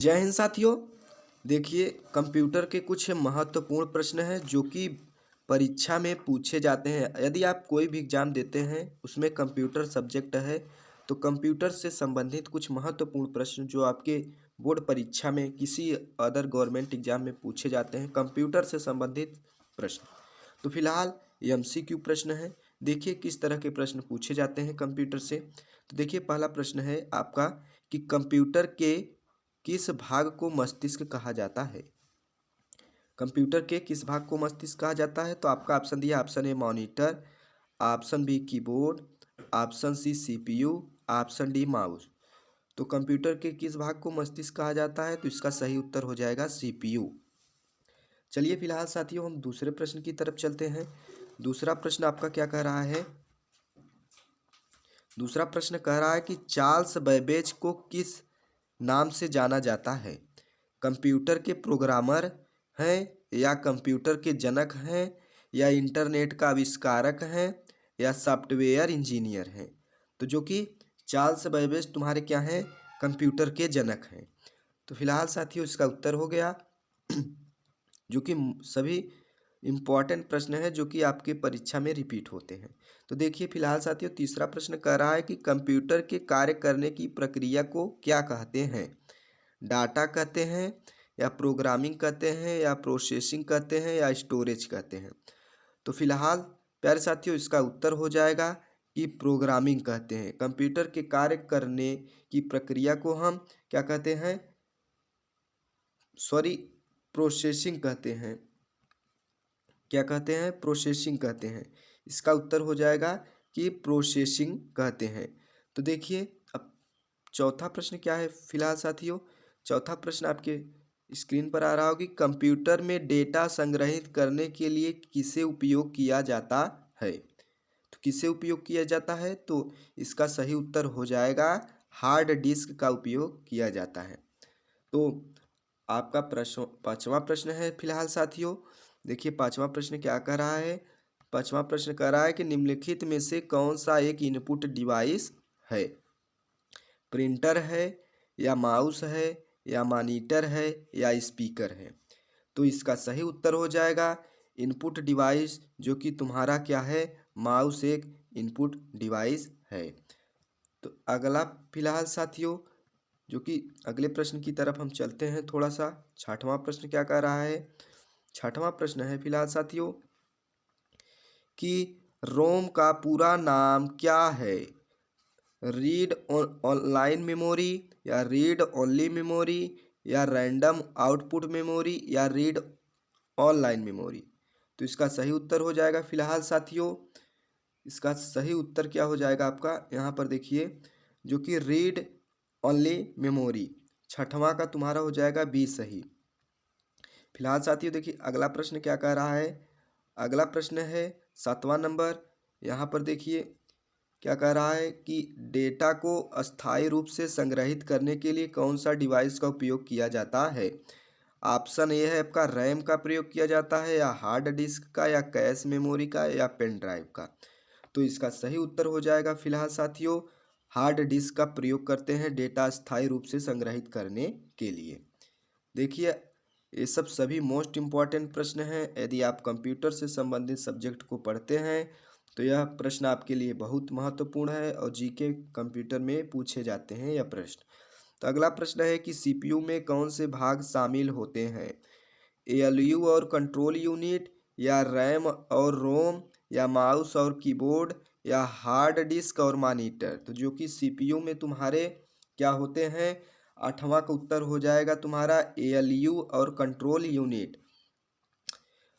जय हिंद साथियों। देखिए, कंप्यूटर के कुछ महत्वपूर्ण प्रश्न हैं जो कि परीक्षा में पूछे जाते हैं। यदि आप कोई भी एग्जाम देते हैं उसमें कंप्यूटर सब्जेक्ट है तो कंप्यूटर से संबंधित कुछ महत्वपूर्ण प्रश्न जो आपके बोर्ड परीक्षा में किसी अदर गवर्नमेंट एग्जाम में पूछे जाते हैं कंप्यूटर से संबंधित प्रश्न। तो फिलहाल ये एमसीक्यू प्रश्न है। देखिए किस तरह के प्रश्न पूछे जाते हैं कंप्यूटर से। तो देखिए पहला प्रश्न है आपका कि कंप्यूटर के किस भाग को मस्तिष्क कहा जाता है। कंप्यूटर के किस भाग को मस्तिष्क कहा जाता है? तो आपका ऑप्शन दिया, option A monitor, option B keyboard, option C CPU, option D mouse. तो कंप्यूटर के किस भाग को मस्तिष्क कहा जाता है? तो इसका सही उत्तर हो जाएगा सीपीयू। चलिए फिलहाल साथियों हम दूसरे प्रश्न की तरफ चलते हैं। दूसरा प्रश्न आपका क्या कह रहा है? दूसरा प्रश्न कह रहा है कि चार्ल्स बैबेज को किस नाम से जाना जाता है? कंप्यूटर के प्रोग्रामर हैं या कंप्यूटर के जनक हैं या इंटरनेट का आविष्कारक हैं या सॉफ्टवेयर इंजीनियर हैं? तो जो कि चार्ल्स बैबेज तुम्हारे क्या हैं? कंप्यूटर के जनक हैं। तो फिलहाल साथियों इसका उत्तर हो गया जो कि सभी इम्पॉर्टेंट प्रश्न है जो कि आपके परीक्षा में रिपीट होते हैं। तो देखिए फिलहाल साथियों तीसरा प्रश्न कह रहा है कि कंप्यूटर के कार्य करने की प्रक्रिया को क्या कहते हैं? डाटा कहते हैं या प्रोग्रामिंग कहते हैं या प्रोसेसिंग कहते हैं या स्टोरेज कहते हैं? तो फिलहाल प्यारे साथियों इसका उत्तर हो जाएगा कि प्रोग्रामिंग कहते हैं। कंप्यूटर के कार्य करने की प्रक्रिया को हम क्या कहते हैं? सॉरी, प्रोसेसिंग कहते हैं। क्या कहते हैं? प्रोसेसिंग कहते हैं। इसका उत्तर हो जाएगा कि प्रोसेसिंग कहते हैं। तो देखिए अब चौथा प्रश्न क्या है फिलहाल साथियों? चौथा प्रश्न आपके स्क्रीन पर आ रहा होगी। कंप्यूटर में डेटा संग्रहित करने के लिए किसे उपयोग किया जाता है? तो किसे उपयोग किया जाता है? तो इसका सही उत्तर हो जाएगा हार्ड डिस्क का उपयोग किया जाता है। तो आपका प्रश्न पांचवा प्रश्न है फिलहाल साथियों। देखिए पांचवा प्रश्न क्या कह रहा है? पांचवा प्रश्न कह रहा है कि निम्नलिखित में से कौन सा एक इनपुट डिवाइस है? प्रिंटर है या माउस है या मॉनिटर है या स्पीकर है? तो इसका सही उत्तर हो जाएगा इनपुट डिवाइस जो कि तुम्हारा क्या है? माउस एक इनपुट डिवाइस है। तो अगला फिलहाल साथियों जो कि अगले प्रश्न की तरफ हम चलते हैं थोड़ा सा। छठवां प्रश्न क्या कह रहा है? छठवां प्रश्न है फिलहाल साथियों कि रोम का पूरा नाम क्या है? रीड ऑनलाइन मेमोरी या रीड ओनली मेमोरी या रैंडम आउटपुट मेमोरी या रीड ऑनलाइन मेमोरी? तो इसका सही उत्तर हो जाएगा फिलहाल साथियों, इसका सही उत्तर क्या हो जाएगा आपका? यहाँ पर देखिए जो कि रीड ओनली मेमोरी। छठवां का तुम्हारा हो जाएगा बी सही। फिलहाल साथियों देखिए अगला प्रश्न क्या कह रहा है? अगला प्रश्न है 7वां नंबर। यहाँ पर देखिए क्या कह रहा है कि डेटा को अस्थायी रूप से संग्रहित करने के लिए कौन सा डिवाइस का उपयोग किया जाता है? ऑप्शन ए है आपका रैम का प्रयोग किया जाता है या हार्ड डिस्क का या कैश मेमोरी का या पेन ड्राइव का? तो इसका सही उत्तर हो जाएगा फिलहाल साथियों हार्ड डिस्क का प्रयोग करते हैं डेटा स्थायी रूप से संग्रहित करने के लिए। देखिए ये सब सभी मोस्ट इम्पॉर्टेंट प्रश्न हैं। यदि आप कंप्यूटर से संबंधित सब्जेक्ट को पढ़ते हैं तो यह प्रश्न आपके लिए बहुत महत्वपूर्ण है और जीके कंप्यूटर में पूछे जाते हैं यह प्रश्न। तो अगला प्रश्न है कि सीपीयू में कौन से भाग शामिल होते हैं? एएलयू और कंट्रोल यूनिट या रैम और रोम या माउस और कीबोर्ड या हार्ड डिस्क और मॉनिटर? तो जो कि सीपीयू में तुम्हारे क्या होते हैं? आठवां का उत्तर हो जाएगा तुम्हारा एएलयू और कंट्रोल यूनिट।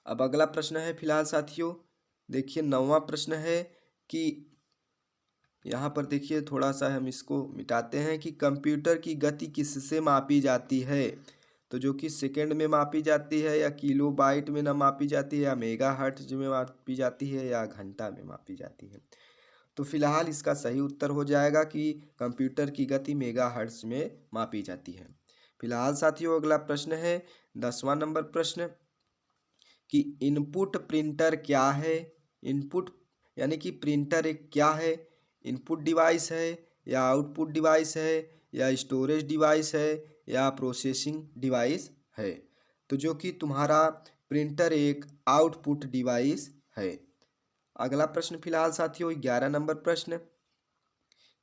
अब अगला प्रश्न है फिलहाल साथियों देखिए 9वां प्रश्न है कि यहाँ पर देखिए थोड़ा सा हम इसको मिटाते हैं कि कंप्यूटर की गति किससे मापी जाती है? तो जो कि सेकंड में मापी जाती है या किलो बाइट में ना मापी जाती है या मेगा हर्ट्ज में मापी जाती है या घंटा में मापी जाती है? तो फिलहाल इसका सही उत्तर हो जाएगा कि कंप्यूटर की गति मेगा हर्ट्ज में मापी जाती है। फिलहाल साथियों अगला प्रश्न है 10वां नंबर प्रश्न कि इनपुट प्रिंटर क्या है? इनपुट यानी कि प्रिंटर एक क्या है? इनपुट डिवाइस है या आउटपुट डिवाइस है या स्टोरेज डिवाइस है या प्रोसेसिंग डिवाइस है। तो जो कि तुम्हारा प्रिंटर एक आउटपुट डिवाइस है। अगला प्रश्न फिलहाल साथियों 11 नंबर प्रश्न।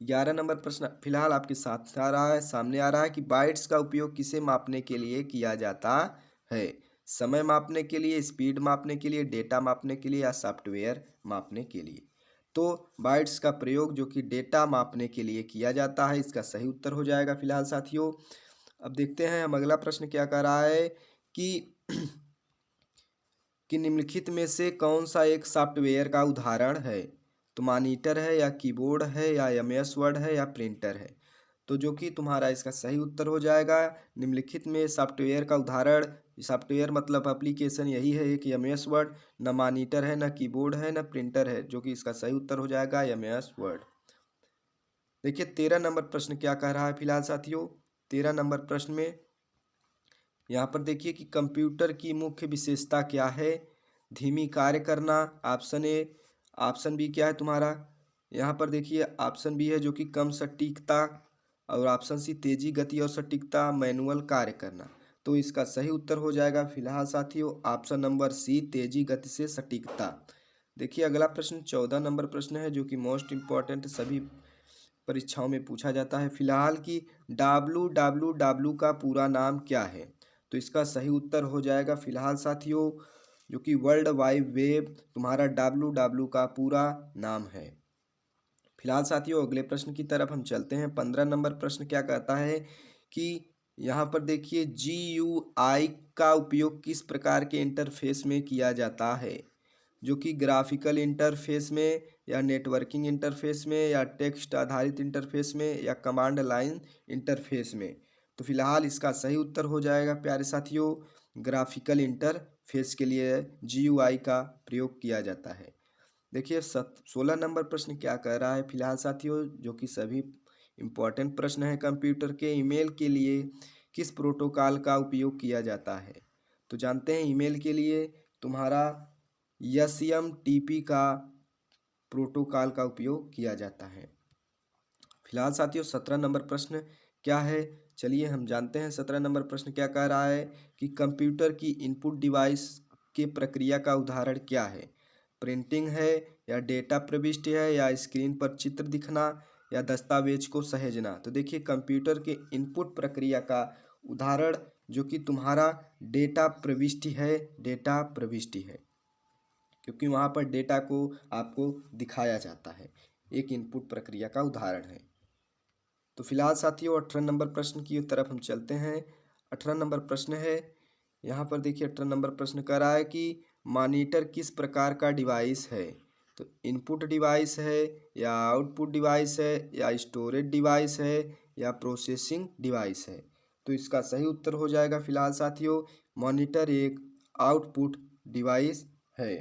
11 नंबर प्रश्न फिलहाल आपके साथ आ रहा है, सामने आ रहा है कि बाइट्स का उपयोग किसे मापने के लिए किया जाता है? समय मापने के लिए, स्पीड मापने के लिए, डेटा मापने के लिए या सॉफ्टवेयर मापने के लिए। तो बाइट्स का प्रयोग जो कि डेटा मापने के लिए किया जाता है, इसका सही उत्तर हो जाएगा फिलहाल साथियों। अब देखते हैं हम अगला प्रश्न क्या कर रहा है कि निम्नलिखित में से कौन सा एक सॉफ्टवेयर का उदाहरण है? तो मॉनिटर है या कीबोर्ड है या एमएस वर्ड है या प्रिंटर है। तो जो कि तुम्हारा इसका सही उत्तर हो जाएगा निम्नलिखित में सॉफ्टवेयर का उदाहरण, सॉफ्टवेयर मतलब एप्लीकेशन यही है कि एमएस वर्ड, न मॉनिटर है, न कीबोर्ड है, न प्रिंटर है, जो कि इसका सही उत्तर हो जाएगा एमएस वर्ड। देखिए 13 नंबर प्रश्न क्या कह रहा है फिलहाल साथियों। 13 नंबर प्रश्न में यहाँ पर देखिए कि कंप्यूटर की मुख्य विशेषता क्या है? धीमी कार्य करना, ऑप्शन ए। ऑप्शन बी क्या है तुम्हारा? यहाँ पर देखिए ऑप्शन बी है जो कि कम सटीकता, और ऑप्शन सी तेजी, गति और सटीकता, मैनुअल कार्य करना। तो इसका सही उत्तर हो जाएगा फिलहाल साथियों ऑप्शन नंबर सी, तेजी, गति से सटीकता। देखिए अगला प्रश्न 14 नंबर प्रश्न है जो कि मोस्ट इम्पॉर्टेंट, सभी परीक्षाओं में पूछा जाता है फिलहाल कि www का पूरा नाम क्या है? तो इसका सही उत्तर हो जाएगा फिलहाल साथियों जो कि वर्ल्ड वाइड वेब तुम्हारा www का पूरा नाम है। फिलहाल साथियों अगले प्रश्न की तरफ हम चलते हैं। 15 नंबर प्रश्न क्या कहता है कि यहाँ पर देखिए GUI का उपयोग किस प्रकार के इंटरफेस में किया जाता है? जो कि ग्राफिकल इंटरफेस में या नेटवर्किंग इंटरफेस में या टेक्स्ट आधारित इंटरफेस में या कमांड लाइन इंटरफेस में। तो फिलहाल इसका सही उत्तर हो जाएगा प्यारे साथियों ग्राफिकल इंटरफेस के लिए GUI का प्रयोग किया जाता है। देखिए 16 नंबर प्रश्न क्या कह रहा है फिलहाल साथियों जो कि सभी इम्पोर्टेंट प्रश्न है कंप्यूटर के ईमेल के लिए किस प्रोटोकॉल का उपयोग किया जाता है? तो जानते हैं ईमेल के लिए तुम्हारा SMTP का प्रोटोकॉल का उपयोग किया जाता है। फिलहाल साथियों 17 नंबर प्रश्न क्या है, चलिए हम जानते हैं 17 नंबर प्रश्न क्या कह रहा है कि कंप्यूटर की इनपुट डिवाइस के प्रक्रिया का उदाहरण क्या है? प्रिंटिंग है या डेटा प्रविष्टि है या स्क्रीन पर चित्र दिखना या दस्तावेज को सहेजना। तो देखिए कंप्यूटर के इनपुट प्रक्रिया का उदाहरण जो कि तुम्हारा डेटा प्रविष्टि है, डेटा प्रविष्टि है क्योंकि वहाँ पर डेटा को आपको दिखाया जाता है, एक इनपुट प्रक्रिया का उदाहरण है। तो फिलहाल साथियों 18 नंबर प्रश्न की तरफ हम चलते हैं। 18 नंबर प्रश्न है, यहाँ पर देखिए 18 नंबर प्रश्न कर रहा है कि मॉनिटर किस प्रकार का डिवाइस है? तो इनपुट डिवाइस है या आउटपुट डिवाइस है या स्टोरेज डिवाइस है या प्रोसेसिंग डिवाइस है। तो इसका सही उत्तर हो जाएगा फिलहाल साथियों मॉनिटर एक आउटपुट डिवाइस है।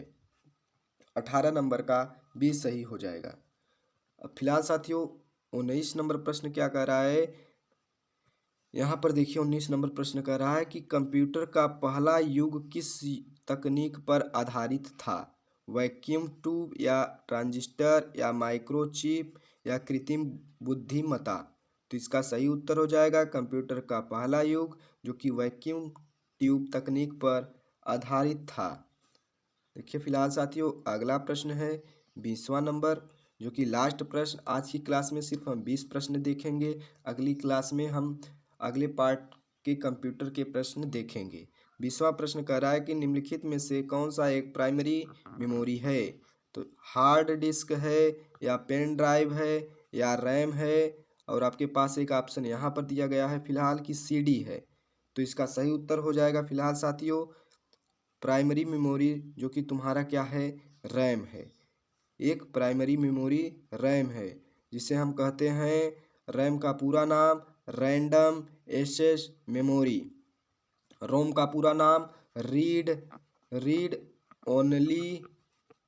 18 नंबर का भी सही हो जाएगा। अब फिलहाल साथियों 19 नंबर प्रश्न क्या कह रहा है, यहाँ पर देखिए 19 नंबर प्रश्न कह रहा है कि कंप्यूटर का पहला युग किस तकनीक पर आधारित था? वैक्यूम ट्यूब या ट्रांजिस्टर या माइक्रोचिप या कृत्रिम बुद्धिमत्ता। तो इसका सही उत्तर हो जाएगा कंप्यूटर का पहला युग जो कि वैक्यूम ट्यूब तकनीक पर आधारित था। देखिए फिलहाल साथियों अगला प्रश्न है 20वां नंबर जो कि लास्ट प्रश्न। आज की क्लास में सिर्फ हम 20 प्रश्न देखेंगे, अगली क्लास में हम अगले पार्ट के कंप्यूटर के प्रश्न देखेंगे। 20वां प्रश्न कह रहा है कि निम्नलिखित में से कौन सा एक प्राइमरी मेमोरी है? तो हार्ड डिस्क है या पेन ड्राइव है या रैम है, और आपके पास एक ऑप्शन यहाँ पर दिया गया है फिलहाल कि CD है। तो इसका सही उत्तर हो जाएगा फिलहाल साथियों प्राइमरी मेमोरी जो कि तुम्हारा क्या है, रैम है। एक प्राइमरी मेमोरी रैम है जिसे हम कहते हैं रैम का पूरा नाम रैंडम एक्सेस मेमोरी, रोम का पूरा नाम read only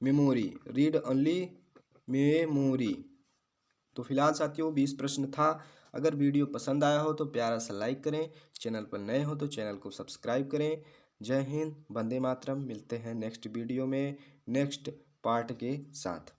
memory, read only memory. तो फिलहाल साथियों 20 प्रश्न था। अगर वीडियो पसंद आया हो तो प्यारा सा लाइक करें, चैनल पर नए हो तो चैनल को सब्सक्राइब करें। जय हिंद, वंदे मातरम। मिलते हैं नेक्स्ट वीडियो में नेक्स्ट पार्ट के साथ।